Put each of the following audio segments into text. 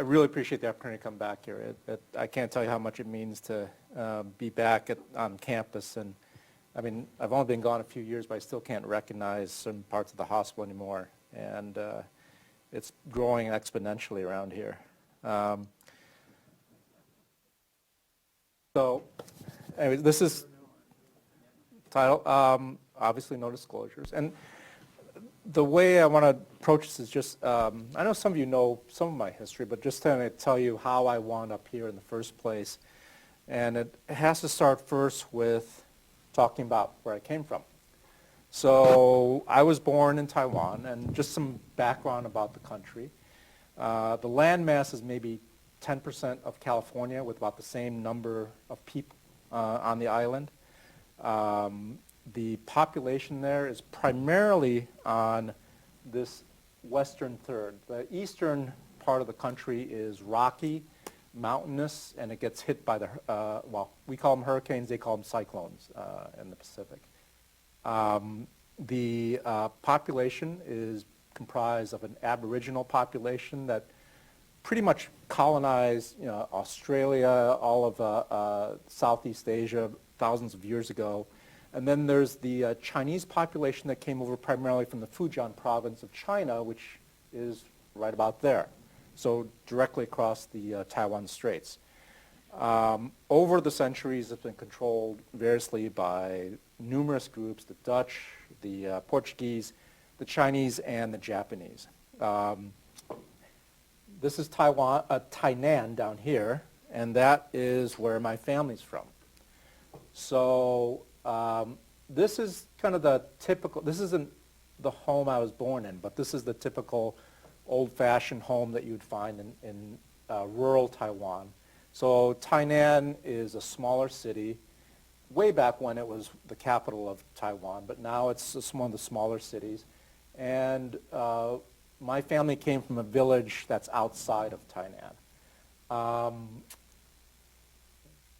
really appreciate the opportunity to come back here. I can't tell you how much it means to be back on campus. And I mean, I've only been gone a few years, but I still can't recognize some parts of the hospital anymore. And it's growing exponentially around here. So anyway, this is title, obviously no disclosures. And the way I want to approach this is just, I know some of you know some of my history, but just to tell you how I wound up here in the first place. And it has to start first with talking about where I came from. So I was born in Taiwan, and just some background about the country. The landmass is maybe 10% of California, with about the same number of people on the island. The population there is primarily on this western third. The eastern part of the country is rocky, mountainous, and it gets hit by the, well, we call them hurricanes, they call them cyclones in the Pacific. The population is comprised of an Aboriginal population that pretty much colonized, you know, Australia, all of Southeast Asia thousands of years ago. And then there's the Chinese population that came over primarily from the Fujian province of China, which is right about there, so directly across the Taiwan Straits. Over the centuries, it's been controlled variously by numerous groups: the Dutch, the Portuguese, the Chinese, and the Japanese. This is Taiwan, Tainan down here, and that is where my family's from. So this is kind of the typical, this isn't the home I was born in, but this is the typical old-fashioned home that you'd find in rural Taiwan. So Tainan is a smaller city, way back when it was the capital of Taiwan, but now it's one of the smaller cities. And my family came from a village that's outside of Tainan.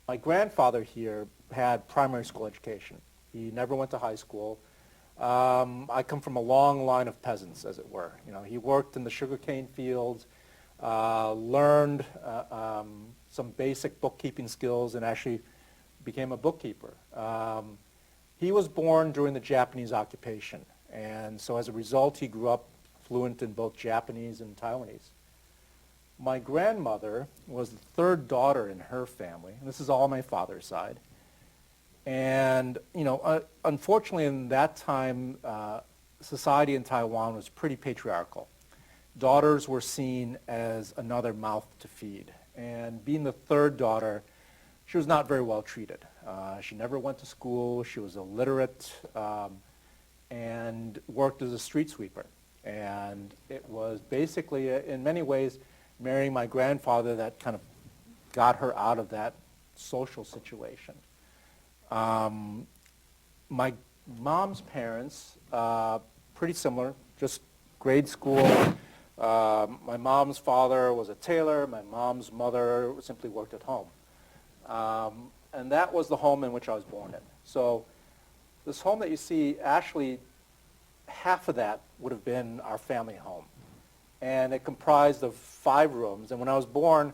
My grandfather here had primary school education. He never went to high school. I come from a long line of peasants, as it were. You know, he worked in the sugarcane fields, learned some basic bookkeeping skills, and actually became a bookkeeper. He was born during the Japanese occupation, and so as a result, he grew up fluent in both Japanese and Taiwanese. My grandmother was the third daughter in her family, and this is all my father's side. And, you know, unfortunately in that time, society in Taiwan was pretty patriarchal. Daughters were seen as another mouth to feed. And being the third daughter, she was not very well treated. She never went to school. She was illiterate and worked as a street sweeper. And it was basically, in many ways, marrying my grandfather that kind of got her out of that social situation. My mom's parents, pretty similar, just grade school. My mom's father was a tailor. My mom's mother simply worked at home. And that was the home in which I was born in. So this home that you see, actually, half of that would have been our family home. And it comprised of 5 rooms. And when I was born,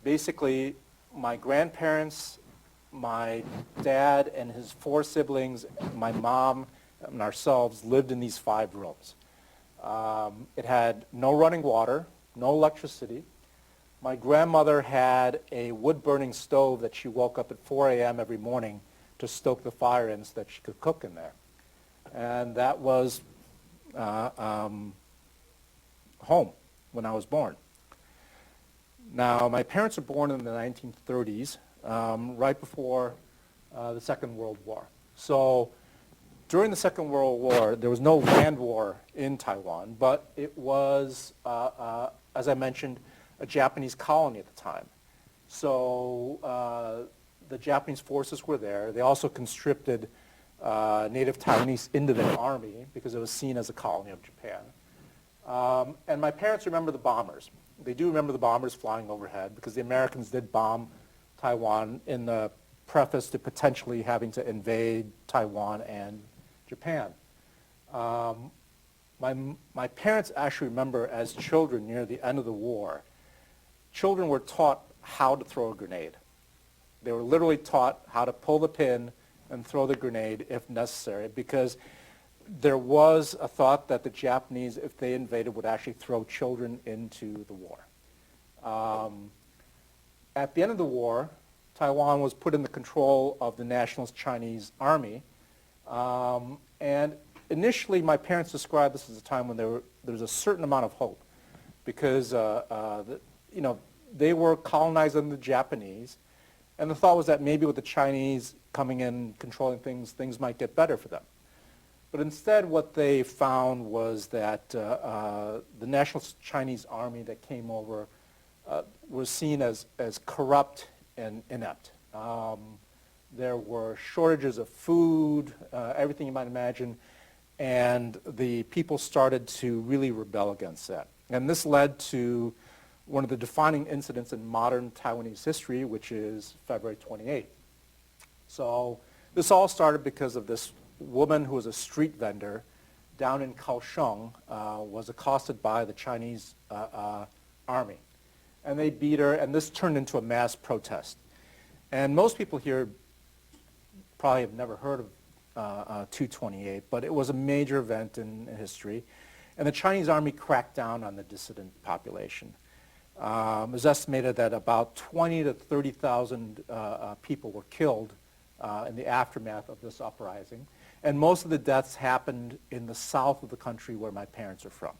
basically, my grandparents, my dad and his 4 siblings, my mom, and ourselves lived in these 5 rooms. It had no running water, no electricity. My grandmother had a wood-burning stove that she woke up at 4 a.m. every morning to stoke the fire in so that she could cook in there. And that was home when I was born. Now, my parents were born in the 1930s, right before the Second World War. So during the Second World War, there was no land war in Taiwan, but it was, as I mentioned, a Japanese colony at the time. So the Japanese forces were there. They also conscripted native Taiwanese into their army because it was seen as a colony of Japan. And my parents remember the bombers. They do remember the bombers flying overhead because the Americans did bomb Taiwan in the preface to potentially having to invade Taiwan and Japan. My parents actually remember as children near the end of the war children were taught how to throw a grenade. They were literally taught how to pull the pin and throw the grenade if necessary, because there was a thought that the Japanese, if they invaded, would actually throw children into the war. At the end of the war, Taiwan was put in the control of the Nationalist Chinese Army. And initially, my parents described this as a time when there was a certain amount of hope, because they were colonizing the Japanese, and the thought was that maybe with the Chinese coming in, controlling things, things might get better for them. But instead, what they found was that the National Chinese Army that came over was seen as corrupt and inept. There were shortages of food, everything you might imagine, and the people started to really rebel against that. And this led to one of the defining incidents in modern Taiwanese history, which is February 28th. So this all started because of this woman who was a street vendor down in Kaohsiung, was accosted by the Chinese army. And they beat her, and this turned into a mass protest. And most people here probably have never heard of 228, but it was a major event in history. And the Chinese army cracked down on the dissident population. It was estimated that about 20 to 30,000 people were killed in the aftermath of this uprising. And most of the deaths happened in the south of the country where my parents are from,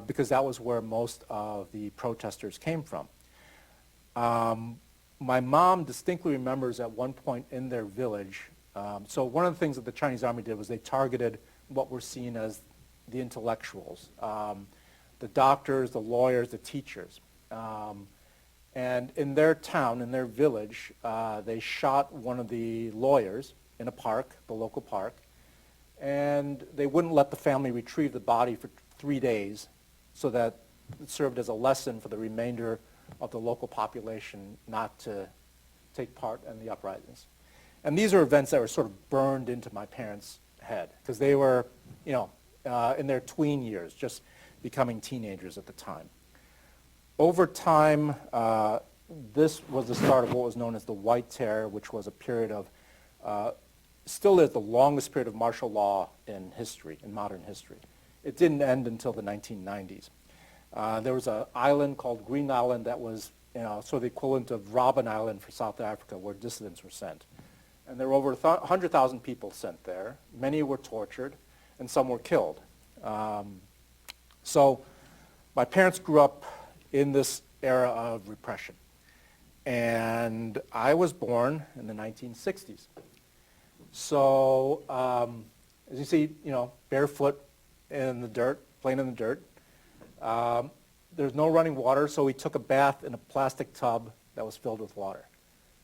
because that was where most of the protesters came from. My mom distinctly remembers at one point in their village, so one of the things that the Chinese army did was they targeted what were seen as the intellectuals, the doctors, the lawyers, the teachers. And in their town, in their village, they shot one of the lawyers in a park, the local park, and they wouldn't let the family retrieve the body for 3 days, so that it served as a lesson for the remainder of the local population not to take part in the uprisings. And these are events that were sort of burned into my parents' head, because they were, in their tween years, just becoming teenagers at the time. Over time, this was the start of what was known as the White Terror, which was a period of, still is the longest period of martial law in history, in modern history. It didn't end until the 1990s. There was an island called Green Island that was sort of the equivalent of Robben Island for South Africa, where dissidents were sent. And there were over 100,000 people sent there. Many were tortured, and some were killed. So my parents grew up in this era of repression. And I was born in the 1960s. So as you see, barefoot in the dirt, playing in the dirt. There's no running water, so we took a bath in a plastic tub that was filled with water.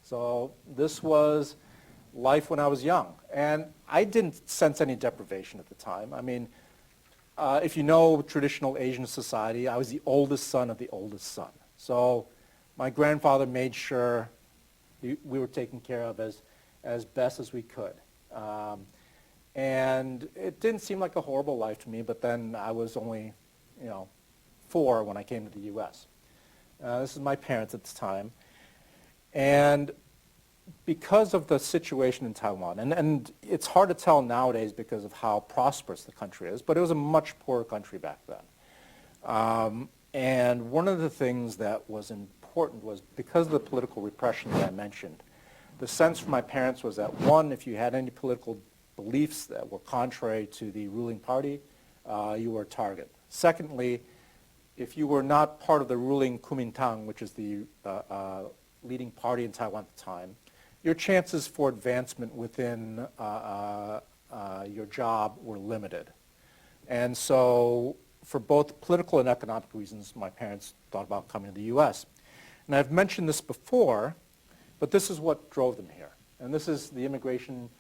So this was life when I was young. And I didn't sense any deprivation at the time. I mean, if you know traditional Asian society, I was the oldest son of the oldest son. So my grandfather made sure we were taken care of as best as we could. And it didn't seem like a horrible life to me, but then I was only, 4 when I came to the U.S. This is my parents at the time. And because of the situation in Taiwan, and it's hard to tell nowadays because of how prosperous the country is, but it was a much poorer country back then. And one of the things that was important was because of the political repression that I mentioned, the sense from my parents was that, one, if you had any political beliefs that were contrary to the ruling party, you were a target. Secondly, if you were not part of the ruling Kuomintang, which is the leading party in Taiwan at the time, your chances for advancement within your job were limited. And so for both political and economic reasons, my parents thought about coming to the U.S. And I've mentioned this before, but this is what drove them here. And this is the Immigration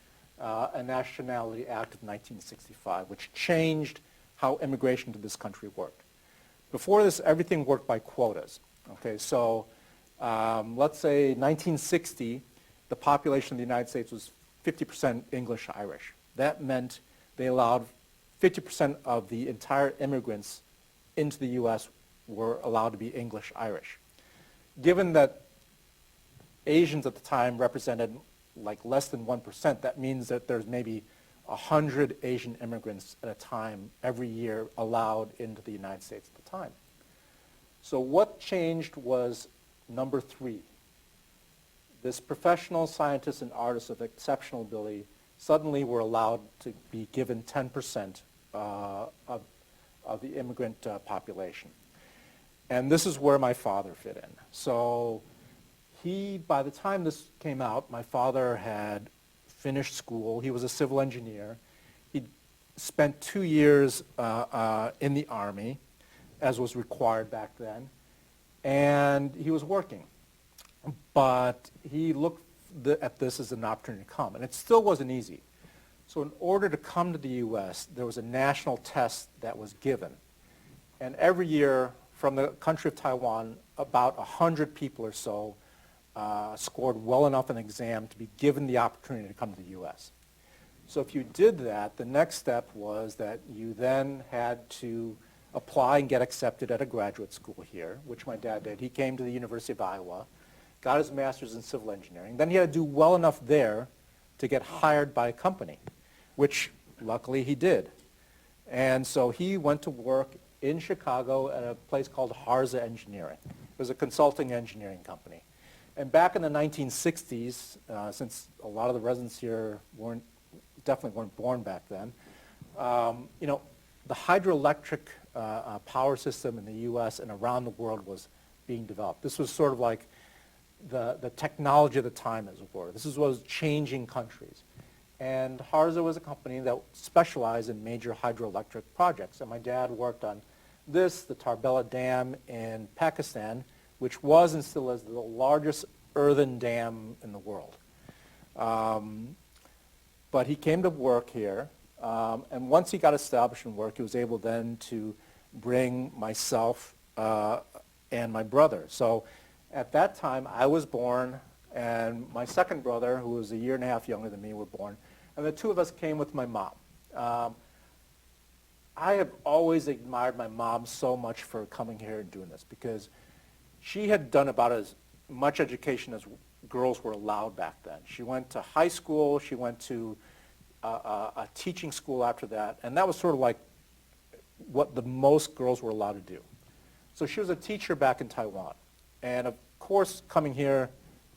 and Nationality Act of 1965, which changed how immigration to this country worked. Before this, everything worked by quotas. Okay, so let's say 1960, the population of the United States was 50% English-Irish. That meant they allowed 50% of the entire immigrants into the U.S. were allowed to be English-Irish. given that Asians at the time represented like less than 1%, that means that there's maybe 100 Asian immigrants at a time every year allowed into the United States at the time. So what changed was number 3. This professional scientists and artists of exceptional ability suddenly were allowed to be given 10% of the immigrant population. And this is where my father fit in. So by the time this came out, my father had finished school. He was a civil engineer. He'd spent 2 years in the Army, as was required back then, and he was working. But he looked at this as an opportunity to come, and it still wasn't easy. So in order to come to the U.S., there was a national test that was given. And every year from the country of Taiwan, about 100 people or so scored well enough in an exam to be given the opportunity to come to the U.S. So if you did that, the next step was that you then had to apply and get accepted at a graduate school here, which my dad did. He came to the University of Iowa, got his master's in civil engineering. Then he had to do well enough there to get hired by a company, which luckily he did. And so he went to work in Chicago at a place called Harza Engineering. It was a consulting engineering company. And back in the 1960s, since a lot of the residents here definitely weren't born back then, the hydroelectric power system in the U.S. and around the world was being developed. This was sort of like the technology of the time, as it were. This is what was changing countries. And Harza was a company that specialized in major hydroelectric projects. And my dad worked on this, the Tarbela Dam in Pakistan, which was and still is the largest earthen dam in the world. But he came to work here, and once he got established in work, he was able then to bring myself and my brother. So at that time, I was born, and my second brother, who was a year and a half younger than me, were born. And the two of us came with my mom. I have always admired my mom so much for coming here and doing this, because she had done about as much education as girls were allowed back then. She went to high school, she went to a teaching school after that, and that was sort of like what the most girls were allowed to do. So she was a teacher back in Taiwan. And of course, coming here,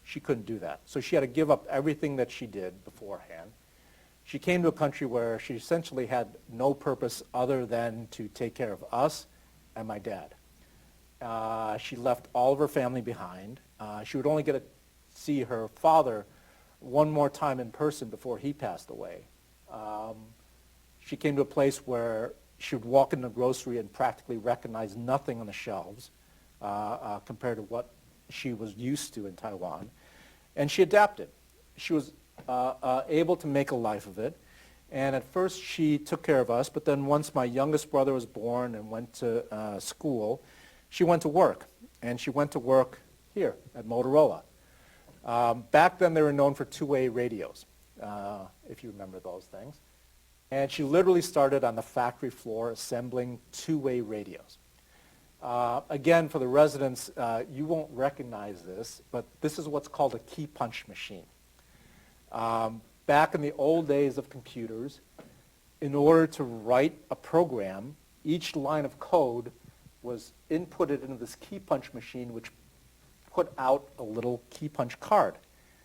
she couldn't do that. So she had to give up everything that she did beforehand. She came to a country where she essentially had no purpose other than to take care of us and my dad. She left all of her family behind. She would only get to see her father one more time in person before he passed away. She came to a place where she would walk in the grocery and practically recognize nothing on the shelves compared to what she was used to in Taiwan. And she adapted. She was able to make a life of it. And at first she took care of us, but then once my youngest brother was born and went to school, she went to work. And she went to work here at Motorola. Back then they were known for two-way radios, if you remember those things. And she literally started on the factory floor assembling two-way radios. Again, for the residents, you won't recognize this, but this is what's called a key punch machine. Back in the old days of computers, in order to write a program, each line of code was inputted into this key punch machine, which put out a little key punch card.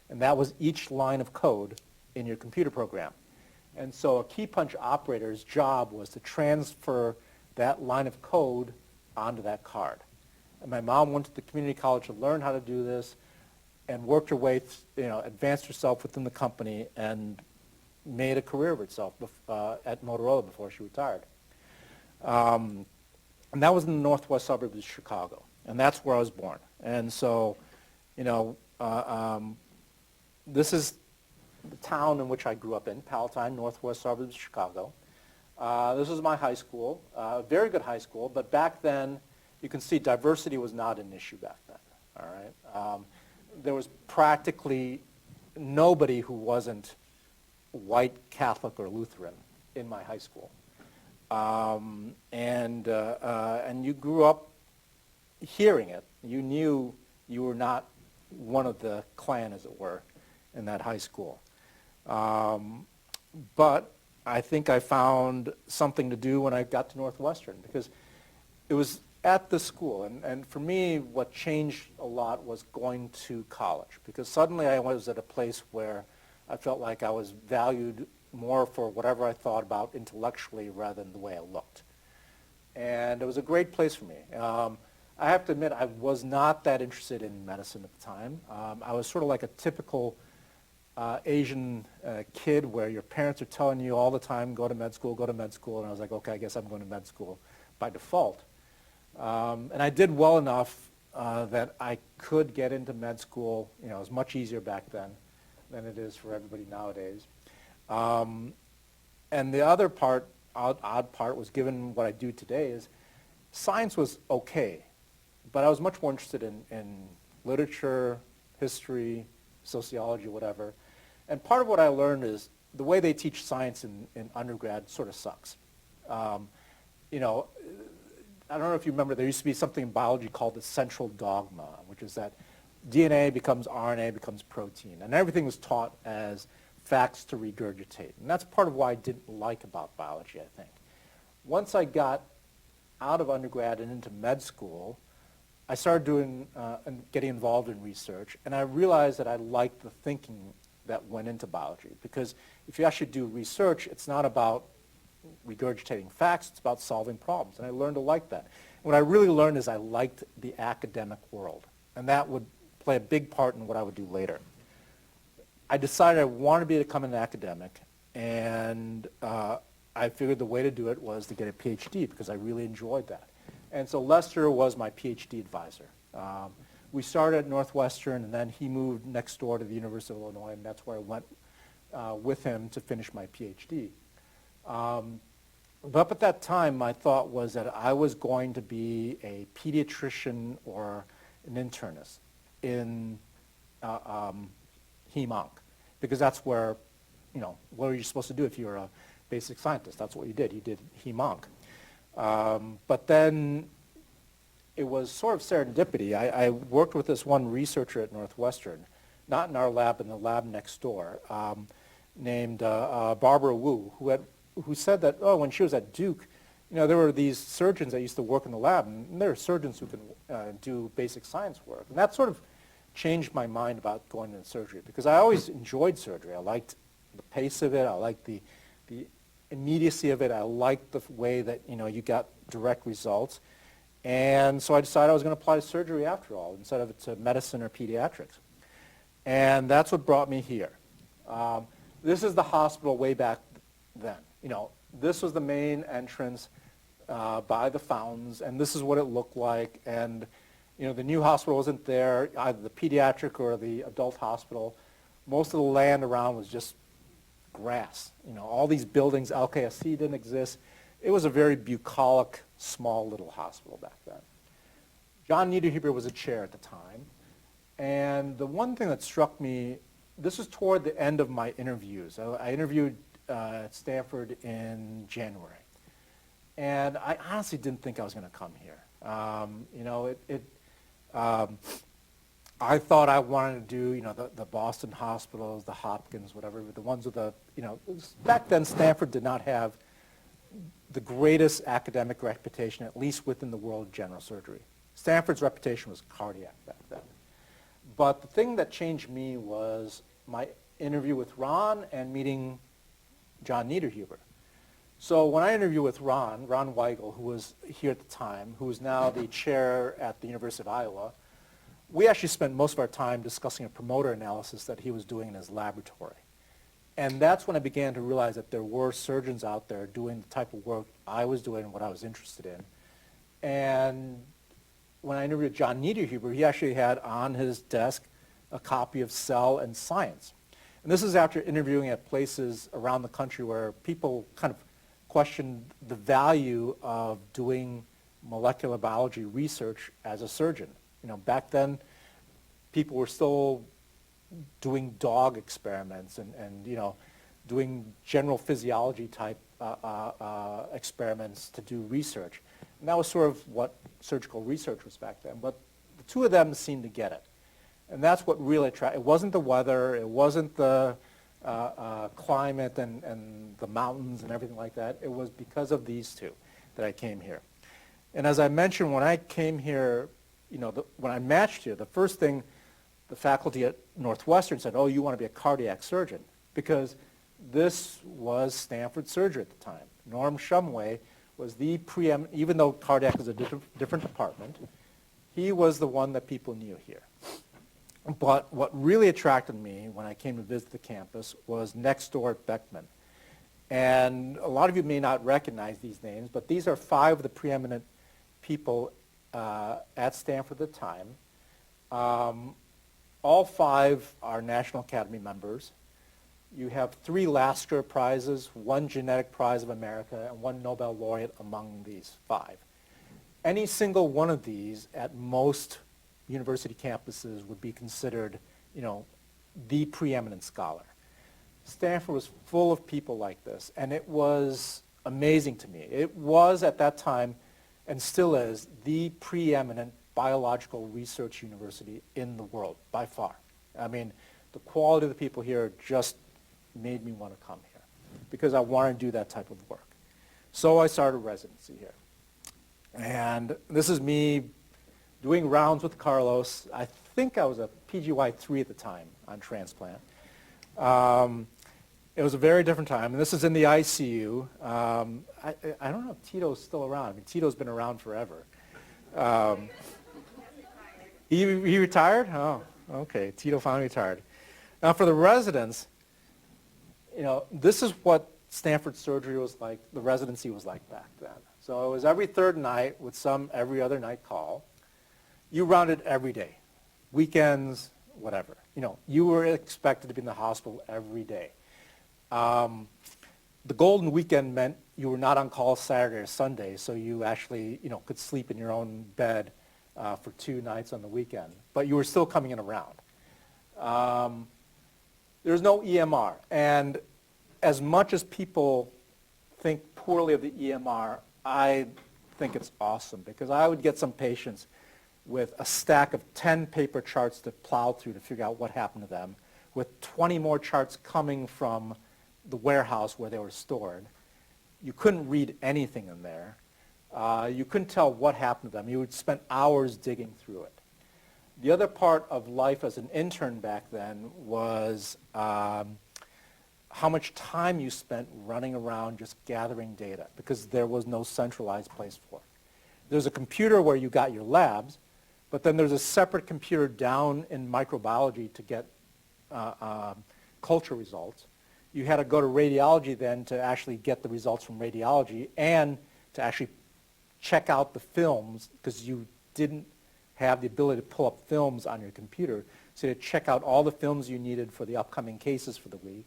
And that was each line of code in your computer program. And so a key punch operator's job was to transfer that line of code onto that card. And my mom went to the community college to learn how to do this and worked her way, advanced herself within the company and made a career of herself at Motorola before she retired. And that was in the northwest suburbs of Chicago. And that's where I was born. And so, this is the town in which I grew up in, Palatine, northwest suburbs of Chicago. This was my high school, very good high school, but back then, you can see diversity was not an issue back then, all right? There was practically nobody who wasn't white, Catholic, or Lutheran in my high school. And you grew up hearing it. You knew you were not one of the clan, as it were, in that high school. But I think I found something to do when I got to Northwestern, because it was at the school. And for me, what changed a lot was going to college, because suddenly I was at a place where I felt like I was valued more for whatever I thought about intellectually rather than the way I looked. And it was a great place for me. I have to admit, I was not that interested in medicine at the time. I was sort of like a typical Asian kid where your parents are telling you all the time, go to med school, go to med school. And I was like, okay, I guess I'm going to med school by default. And I did well enough that I could get into med school. You know, it was much easier back then than it is for everybody nowadays. And the other part, odd part, was given what I do today is science was okay, but I was much more interested in literature, history, sociology, whatever. And part of what I learned is the way they teach science in undergrad sort of sucks. You know, I don't know if you remember, there used to be something in biology called the central dogma, which is that DNA becomes RNA, becomes protein. And everything was taught as facts to regurgitate. And that's part of why I didn't like about biology, I think. Once I got out of undergrad and into med school, I started doing and getting involved in research, and I realized that I liked the thinking that went into biology. Because if you actually do research, it's not about regurgitating facts, it's about solving problems. And I learned to like that. What I really learned is I liked the academic world, and that would play a big part in what I would do later. I decided I wanted to become an academic, and I figured the way to do it was to get a PhD because I really enjoyed that. And so Lester was my PhD advisor. We started at Northwestern, and then he moved next door to the University of Illinois, and that's where I went with him to finish my PhD. But up at that time, my thought was that I was going to be a pediatrician or an internist in Hem-Onc, because that's where, you know, what are you supposed to do if you're a basic scientist? That's what you did. You did Hem-Onc. But then it was sort of serendipity. I worked with this one researcher at Northwestern, not in our lab, in the lab next door, named Barbara Wu, who said that, oh, when she was at Duke, you know, there were these surgeons that used to work in the lab, and there are surgeons who can do basic science work. And that sort of changed my mind about going into surgery, because I always enjoyed surgery. I liked the pace of it. I liked the immediacy of it. I liked the way that, you know, you got direct results. And so I decided I was going to apply to surgery after all, instead of to medicine or pediatrics. And that's what brought me here. This is the hospital way back then. You know, this was the main entrance by the fountains, and this is what it looked like. And, you know, the new hospital wasn't there, either the pediatric or the adult hospital. Most of the land around was just grass. You know, all these buildings, LKSC didn't exist. It was a very bucolic, small little hospital back then. John Niederhuber was a chair at the time. And the one thing that struck me, this was toward the end of my interviews. I interviewed at Stanford in January. And I honestly didn't think I was going to come here. You know, I thought I wanted to do, you know, the Boston hospitals, the Hopkins, whatever, the ones with the, you know, back then Stanford did not have the greatest academic reputation, at least within the world of general surgery. Stanford's reputation was cardiac back then. But the thing that changed me was my interview with Ron and meeting John Niederhuber. So when I interviewed with Ron Weigel, who was here at the time, who is now the chair at the University of Iowa, we actually spent most of our time discussing a promoter analysis that he was doing in his laboratory. And that's when I began to realize that there were surgeons out there doing the type of work I was doing and what I was interested in. And when I interviewed John Niederhuber, he actually had on his desk a copy of Cell and Science. And this is after interviewing at places around the country where people kind of questioned the value of doing molecular biology research as a surgeon. You know, back then, people were still doing dog experiments and you know, doing general physiology type experiments to do research. And that was sort of what surgical research was back then. But the the two of them seemed to get it. And that's what really attracted. It wasn't the weather, it wasn't the climate and the mountains and everything like that. It was because of these two that I came here. And as I mentioned, when I came here, when I matched here, the first thing the faculty at Northwestern said, oh, you want to be a cardiac surgeon, because this was Stanford surgery at the time. Norm Shumway was the preeminent, even though cardiac is a different department, he was the one that people knew here. But what really attracted me when I came to visit the campus was next door at Beckman. And a lot of you may not recognize these names, but these are 5 of the preeminent people at Stanford at the time. All 5 are National Academy members. You have 3 Lasker Prizes, 1 Genetic Prize of America, and 1 Nobel laureate among these 5. Any single one of these at most university campuses would be considered, the preeminent scholar. Stanford was full of people like this, and it was amazing to me. It was at that time, and still is, the preeminent biological research university in the world, by far. I mean, the quality of the people here just made me want to come here, because I wanted to do that type of work. So I started residency here. And this is me doing rounds with Carlos. I think I was a PGY 3 at the time on transplant. It was a very different time, and this is in the ICU. I don't know if Tito's still around. I mean, Tito's been around forever. He retired? Oh, okay. Tito finally retired. Now for the residents, this is what Stanford surgery was like, the residency was like back then. So it was every 3rd night with some every other night call. You rounded every day, weekends, whatever. You were expected to be in the hospital every day. The golden weekend meant you were not on call Saturday or Sunday, so you actually, could sleep in your own bed for 2 nights on the weekend. But you were still coming in around. There's no EMR. And as much as people think poorly of the EMR, I think it's awesome, because I would get some patients with a stack of 10 paper charts to plow through to figure out what happened to them, with 20 more charts coming from the warehouse where they were stored. You couldn't read anything in there. You couldn't tell what happened to them. You would spend hours digging through it. The other part of life as an intern back then was how much time you spent running around just gathering data, because there was no centralized place for it. There's a computer where you got your labs, but then there's a separate computer down in microbiology to get culture results. You had to go to radiology then to actually get the results from radiology and to actually check out the films, because you didn't have the ability to pull up films on your computer. So to check out all the films you needed for the upcoming cases for the week.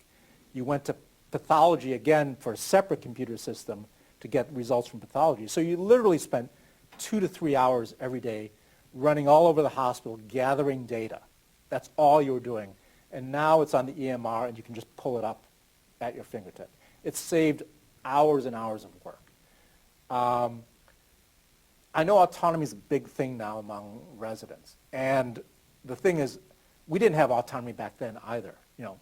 You went to pathology again for a separate computer system to get results from pathology. So you literally spent 2 to 3 hours every day running all over the hospital, gathering data. That's all you were doing. And now it's on the EMR, and you can just pull it up at your fingertip. It's saved hours and hours of work. I know autonomy is a big thing now among residents. And the thing is, we didn't have autonomy back then either.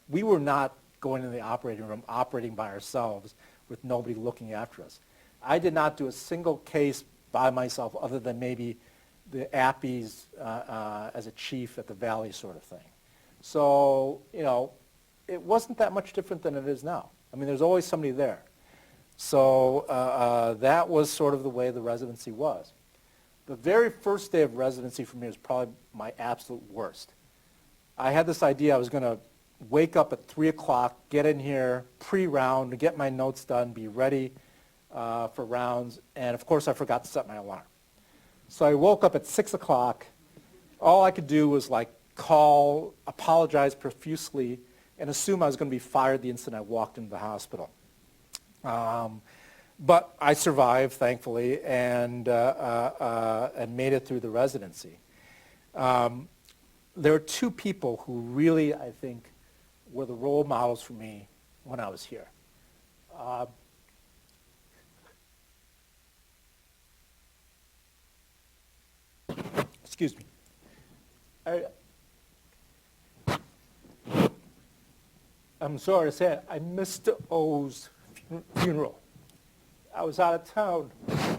We were not going in the operating room, operating by ourselves with nobody looking after us. I did not do a single case by myself other than maybe the Appies as a chief at the Valley sort of thing. So, it wasn't that much different than it is now. I mean, there's always somebody there. So that was sort of the way the residency was. The very first day of residency for me was probably my absolute worst. I had this idea I was going to wake up at 3 o'clock, get in here pre-round, get my notes done, be ready for rounds, and of course I forgot to set my alarm. So I woke up at 6 o'clock. All I could do was call, apologize profusely, and assume I was going to be fired the instant I walked into the hospital. But I survived, thankfully, and made it through the residency. There are 2 people who really, I think, were the role models for me when I was here. Excuse me. I'm sorry to say it, I missed O's funeral. I was out of town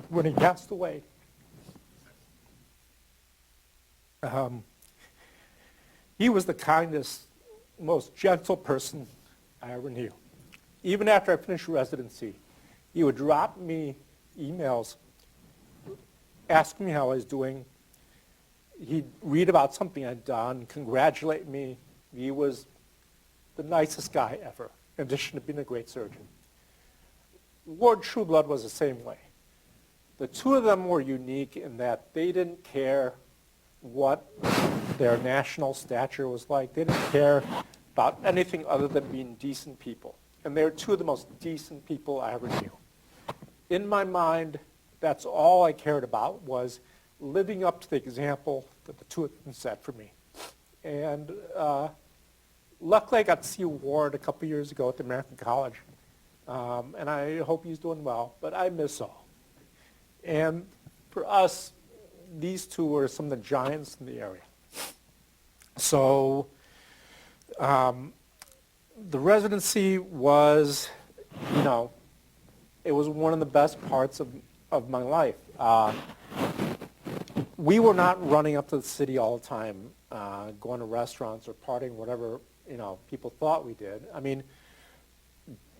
when he passed away. He was the kindest, most gentle person I ever knew. Even after I finished residency, he would drop me emails, ask me how I was doing. He'd read about something I'd done, congratulate me. He was the nicest guy ever, in addition to being a great surgeon. Ward Trueblood was the same way. The two of them were unique in that they didn't care what their national stature was like. They didn't care about anything other than being decent people. And they were two of the most decent people I ever knew. In my mind, that's all I cared about was living up to the example that the two of them set for me. And luckily I got to see Ward a couple years ago at the American College. And I hope he's doing well, but I miss all. And for us, these two were some of the giants in the area. So the residency was, it was one of the best parts of my life. We were not running up to the city all the time, going to restaurants or partying, whatever, people thought we did. I mean,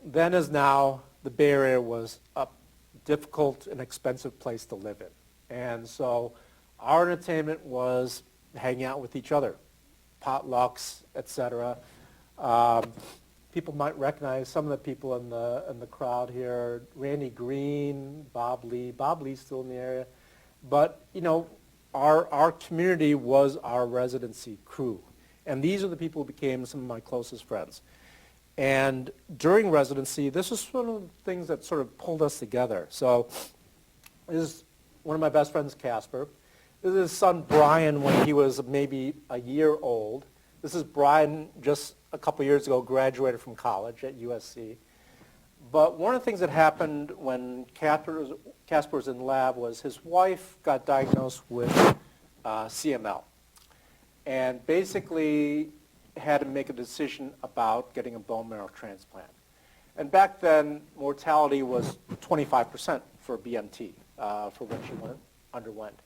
then as now, the Bay Area was a difficult and expensive place to live in. And so our entertainment was hanging out with each other, potlucks, etc. People might recognize some of the people in the crowd here, Randy Green, Bob Lee. Bob Lee's still in the area. But, our community was our residency crew. And these are the people who became some of my closest friends. And during residency, this was one of the things that sort of pulled us together. So this is one of my best friends, Casper. This is his son, Brian, when he was maybe a year old. This is Brian just a couple years ago, graduated from college at USC. But one of the things that happened when Casper was in lab was his wife got diagnosed with CML. And basically had to make a decision about getting a bone marrow transplant. And back then, mortality was 25% for BMT, for what she underwent.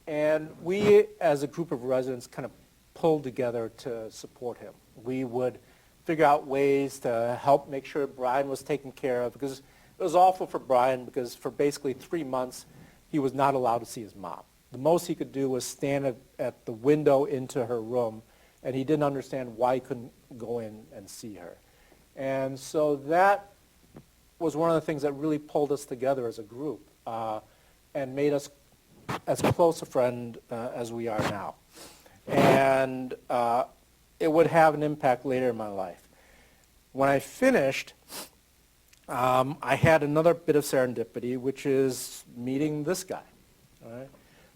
And we, as a group of residents, kind of pulled together to support him. We would figure out ways to help make sure Brian was taken care of, because it was awful for Brian, because for basically 3 months, he was not allowed to see his mom. The most he could do was stand at the window into her room, and he didn't understand why he couldn't go in and see her. And so that was one of the things that really pulled us together as a group and made us as close a friend as we are now. And it would have an impact later in my life. When I finished, I had another bit of serendipity, which is meeting this guy. All right?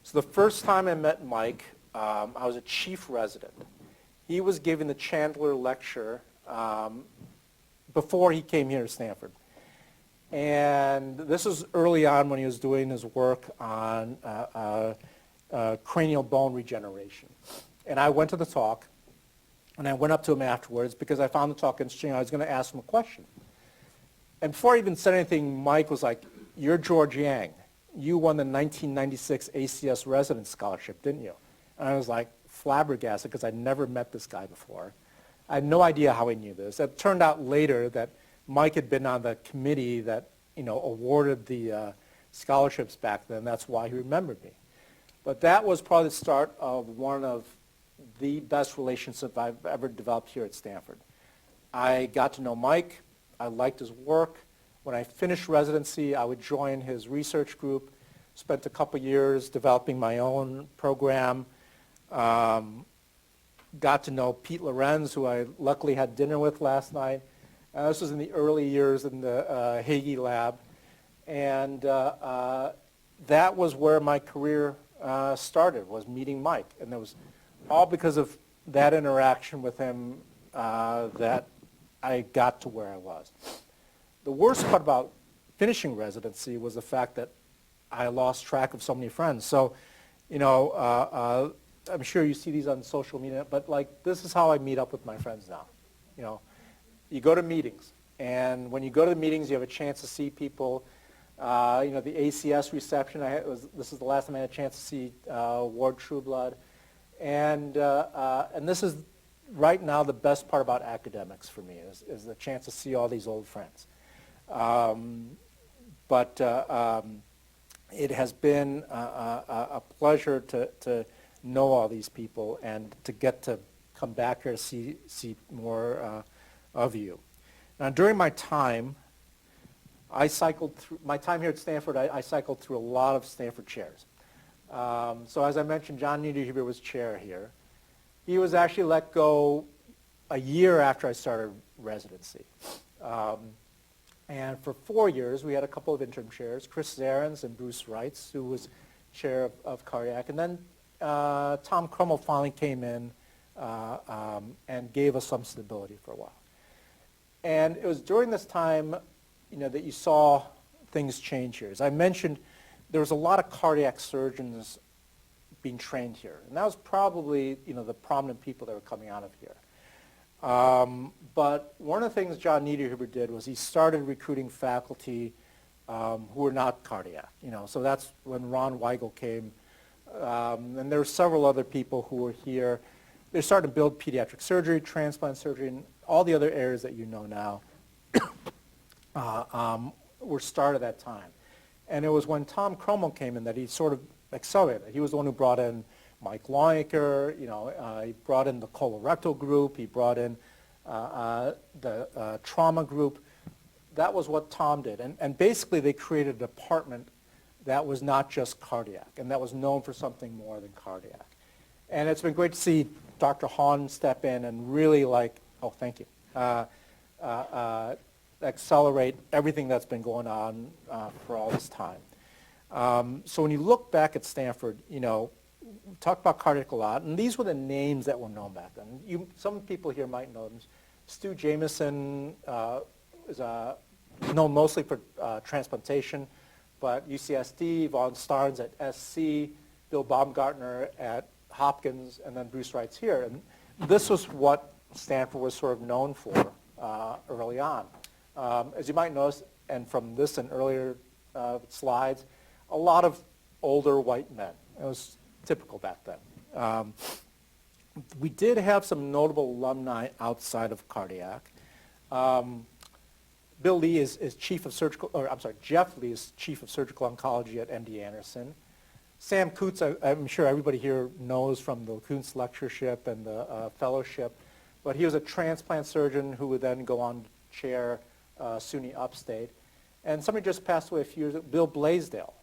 So the first time I met Mike, I was a chief resident. He was giving the Chandler lecture before he came here to Stanford. And this was early on when he was doing his work on cranial bone regeneration. And I went to the talk, and I went up to him afterwards because I found the talk interesting. I was going to ask him a question. And before I even said anything, Mike was like, "You're George Yang. You won the 1996 ACS Resident Scholarship, didn't you?" And I was like, flabbergasted, because I'd never met this guy before. I had no idea how he knew this. It turned out later that Mike had been on the committee that awarded the scholarships back then. That's why he remembered me. But that was probably the start of one of the best relationships I've ever developed here at Stanford. I got to know Mike. I liked his work. When I finished residency, I would join his research group, spent a couple years developing my own program. Got to know Pete Lorenz, who I luckily had dinner with last night. This was in the early years in the Hagee lab. And that was where my career started, was meeting Mike. And it was all because of that interaction with him that I got to where I was. The worst part about finishing residency was the fact that I lost track of so many friends. So, I'm sure you see these on social media, but like this is how I meet up with my friends now. You know, you go to meetings, and when you go to the meetings, you have a chance to see people. You know, the ACS reception, this is the last time I had a chance to see Ward Trueblood. And this is right now the best part about academics for me is the chance to see all these old friends. It has been a pleasure to know all these people and to get to come back here to see more of you. Now, during my time, I cycled through, my time here at Stanford, I cycled through a lot of Stanford chairs. So as I mentioned, John Niederhuber was chair here. He was actually let go a year after I started residency. And for 4 years, we had a couple of interim chairs, Chris Zarens and Bruce Reitz, who was chair of cardiac. And then Tom Krummel finally came in and gave us some stability for a while. And it was during this time, you know, that you saw things change here. As I mentioned, there was a lot of cardiac surgeons being trained here. And that was probably, you know, the prominent people that were coming out of here. But one of the things John Niederhuber did was he started recruiting faculty who were not cardiac. You know, so that's when Ron Weigel came. And there were several other people who were here. They started to build pediatric surgery, transplant surgery, and all the other areas that you know now were started at that time. And it was when Tom Krummel came in that he sort of accelerated. He was the one who brought in Mike Longacre, you know, he brought in the colorectal group, he brought in the trauma group. That was what Tom did. And basically they created a department that was not just cardiac and that was known for something more than cardiac. And it's been great to see Dr. Hahn step in and really thank you, accelerate everything that's been going on for all this time. So when you look back at Stanford, you know, we talked about cardiac a lot, and these were the names that were known back then. Some people here might know them. Stu Jamieson is known mostly for transplantation, but UCSD, Vaughn Starnes at SC, Bill Baumgartner at Hopkins, and then Bruce Reitz here. And this was what Stanford was sort of known for early on. As you might notice, and from this and earlier slides, a lot of older white men. It was typical back then. We did have some notable alumni outside of cardiac. Bill Lee is chief of surgical, or I'm sorry, Jeff Lee is chief of surgical oncology at MD Anderson. Sam Koontz, I'm sure everybody here knows from the Koontz lectureship and the fellowship, but he was a transplant surgeon who would then go on to chair SUNY Upstate. And somebody just passed away a few years ago, Bill Blaisdell,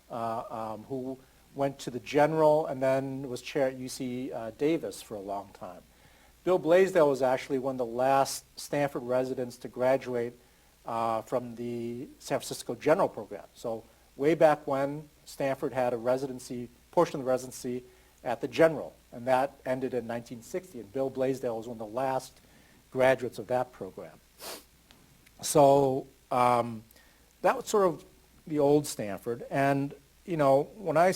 who went to the General and then was chair at UC Davis for a long time. Bill Blaisdell was actually one of the last Stanford residents to graduate from the San Francisco General program. So way back when, Stanford had a residency, portion of the residency at the General, and that ended in 1960, and Bill Blaisdell was one of the last graduates of that program. So that was sort of the old Stanford, and you know, when I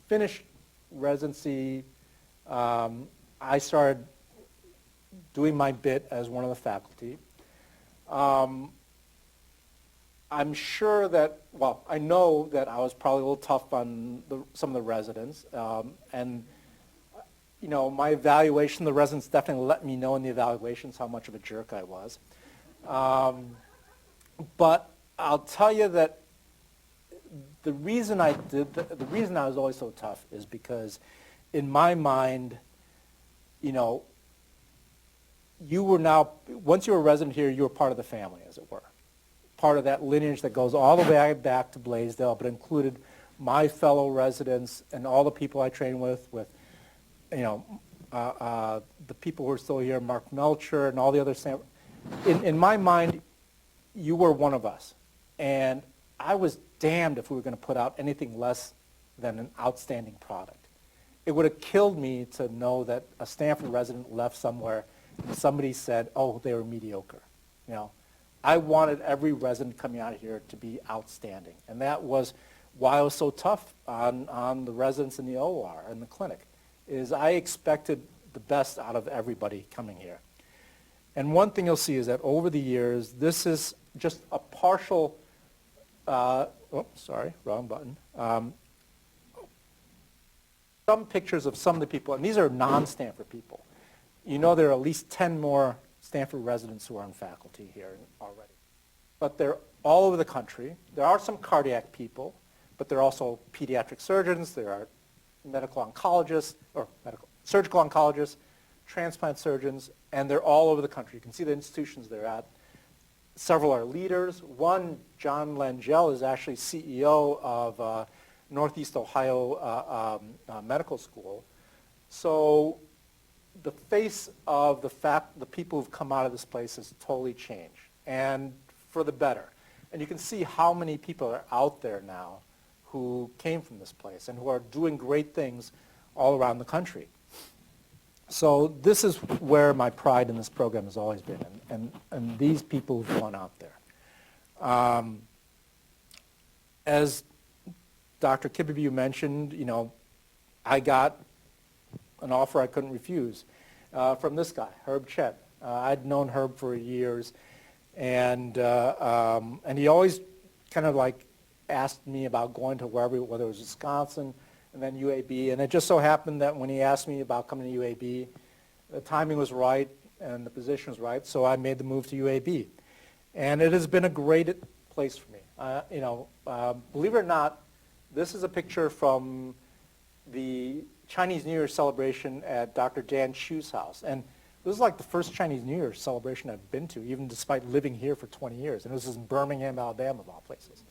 finished residency, I started doing my bit as one of the faculty. I'm sure that, well, I know that I was probably a little tough on some of the residents, and you know, my evaluation, the residents definitely let me know in the evaluations how much of a jerk I was. But I'll tell you that the reason I was always so tough is because in my mind, you know, you were now, once you were a resident here, you were part of the family, as it were. Part of that lineage that goes all the way back to Blaisdell, but included my fellow residents and all the people I trained with you know, the people who are still here, Mark Melcher and all the other, in my mind, you were one of us. And I was damned if we were going to put out anything less than an outstanding product. It would have killed me to know that a Stanford resident left somewhere and somebody said, oh, they were mediocre. You know, I wanted every resident coming out of here to be outstanding. And that was why I was so tough on the residents in the OR and the clinic. is I expected the best out of everybody coming here. And one thing you'll see is that over the years, this is just a partial, sorry, wrong button. Some pictures of some of the people, and these are non-Stanford people. You know there are at least 10 more Stanford residents who are on faculty here already. But they're all over the country. There are some cardiac people, but there are also pediatric surgeons, there are medical oncologists, or surgical oncologists, transplant surgeons, and they're all over the country. You can see the institutions they're at. Several are leaders. One, John Langell, is actually CEO of Northeast Ohio Medical School. So the face of the people who've come out of this place has totally changed, and for the better. And you can see how many people are out there now who came from this place and who are doing great things all around the country. So this is where my pride in this program has always been, and these people who've gone out there. As Dr. Kibibu mentioned, you know, I got an offer I couldn't refuse from this guy, Herb Chen. I'd known Herb for years, and he always kind of like asked me about going to wherever, whether it was Wisconsin and then UAB, and it just so happened that when he asked me about coming to UAB, the timing was right and the position was right, so I made the move to UAB. And it has been a great place for me. You know, believe it or not, this is a picture from the Chinese New Year celebration at Dr. Dan Chu's house. And this is like the first Chinese New Year celebration I've been to, even despite living here for 20 years. And this is in Birmingham, Alabama, of all places.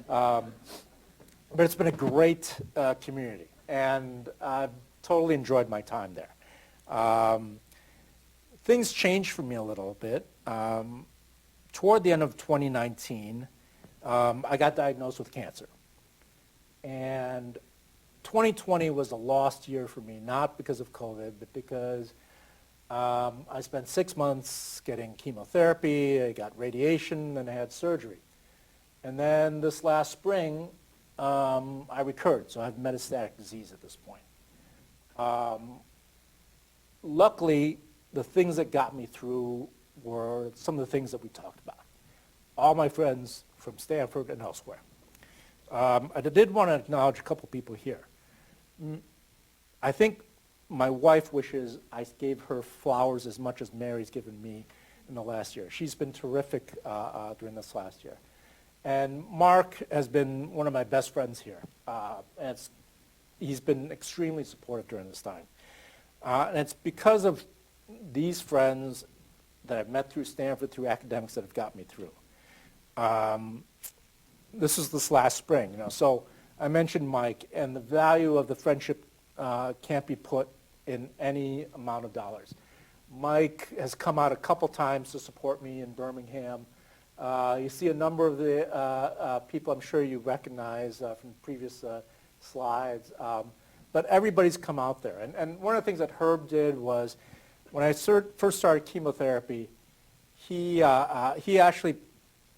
But it's been a great community, and I've totally enjoyed my time there. Things changed for me a little bit. Toward the end of 2019, I got diagnosed with cancer. And 2020 was a lost year for me, not because of COVID, but because I spent 6 months getting chemotherapy, I got radiation, and I had surgery. And then this last spring, I recurred, so I have metastatic disease at this point. Luckily, the things that got me through were some of the things that we talked about. All my friends from Stanford and elsewhere. I did want to acknowledge a couple people here. I think my wife wishes I gave her flowers as much as Mary's given me in the last year. She's been terrific during this last year. And Mark has been one of my best friends here. And he's been extremely supportive during this time. And it's because of these friends that I've met through Stanford, through academics that have got me through. This is this last spring, you know. So I mentioned Mike, and the value of the friendship can't be put in any amount of dollars. Mike has come out a couple times to support me in Birmingham. You see a number of the people I'm sure you recognize from previous slides, but everybody's come out there. And one of the things that Herb did was, when I first started chemotherapy, he actually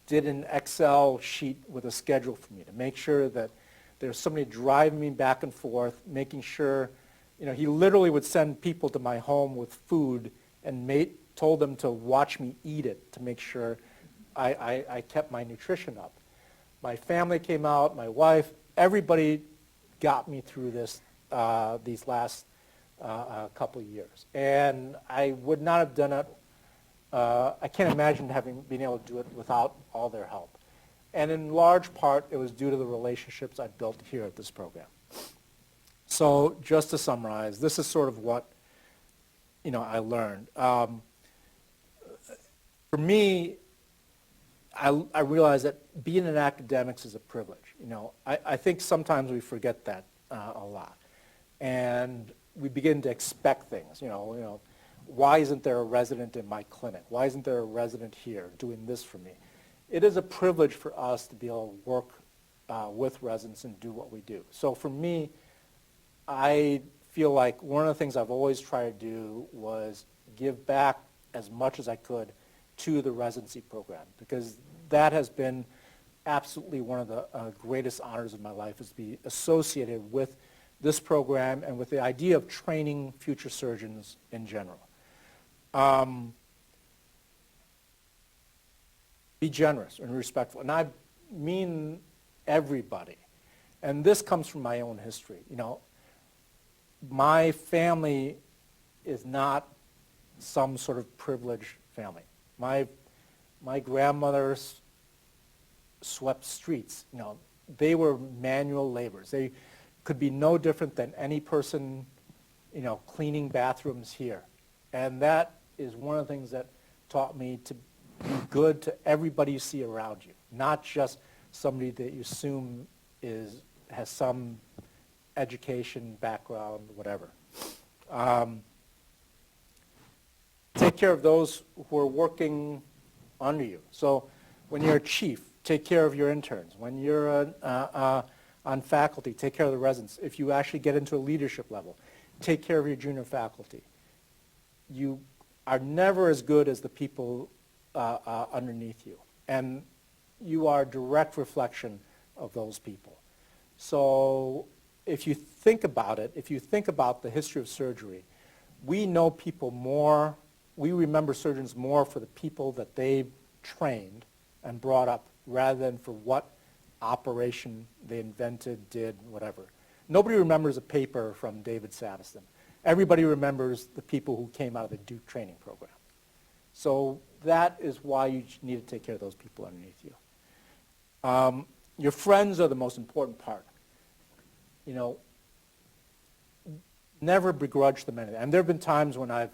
did an Excel sheet with a schedule for me to make sure that there's somebody driving me back and forth, making sure, you know, he literally would send people to my home with food and told them to watch me eat it to make sure I kept my nutrition up. My family came out, my wife, everybody got me through this, these last couple of years. And I would not have done it, I can't imagine being able to do it without all their help. And in large part, it was due to the relationships I built here at this program. So just to summarize, this is sort of what, you know, I learned. For me, I realized that being an academic is a privilege. You know, I think sometimes we forget that a lot, and we begin to expect things. You know, why isn't there a resident in my clinic? Why isn't there a resident here doing this for me? It is a privilege for us to be able to work with residents and do what we do. So for me, I feel like one of the things I've always tried to do was give back as much as I could to the residency program, because that has been absolutely one of the greatest honors of my life, is to be associated with this program and with the idea of training future surgeons in general. Be generous and respectful. And I mean everybody. And this comes from my own history. You know, my family is not some sort of privileged family. My grandmothers swept streets. You know, they were manual laborers. They could be no different than any person, you know, cleaning bathrooms here. And that is one of the things that taught me to be good to everybody you see around you, not just somebody that you assume has some education, background, whatever. Take care of those who are working under you. So when you're a chief, take care of your interns. When you're on faculty, take care of the residents. If you actually get into a leadership level, take care of your junior faculty. You are never as good as the people underneath you. And you are a direct reflection of those people. So if you think about it, if you think about the history of surgery, we know people more, we remember surgeons more for the people that they trained and brought up rather than for what operation they invented, did, whatever. Nobody remembers a paper from David Saviston. Everybody remembers the people who came out of the Duke training program. So that is why you need to take care of those people underneath you. Your friends are the most important part. You know, never begrudge them anything. And there have been times when I've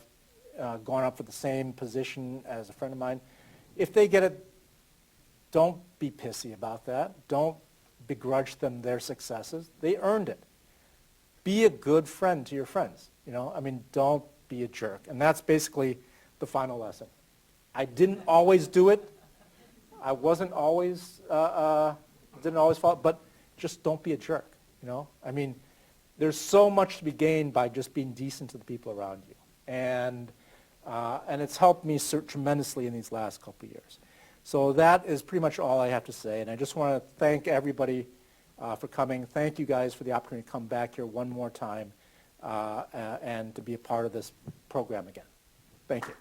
gone up for the same position as a friend of mine. If they get it, don't be pissy about that. Don't begrudge them their successes. They earned it. Be a good friend to your friends. You know, I mean, don't be a jerk. And that's basically the final lesson. I didn't always do it. I wasn't always, didn't always follow, but just don't be a jerk, you know? I mean, there's so much to be gained by just being decent to the people around you. And it's helped me tremendously in these last couple of years. So that is pretty much all I have to say. And I just want to thank everybody for coming. Thank you guys for the opportunity to come back here one more time and to be a part of this program again. Thank you.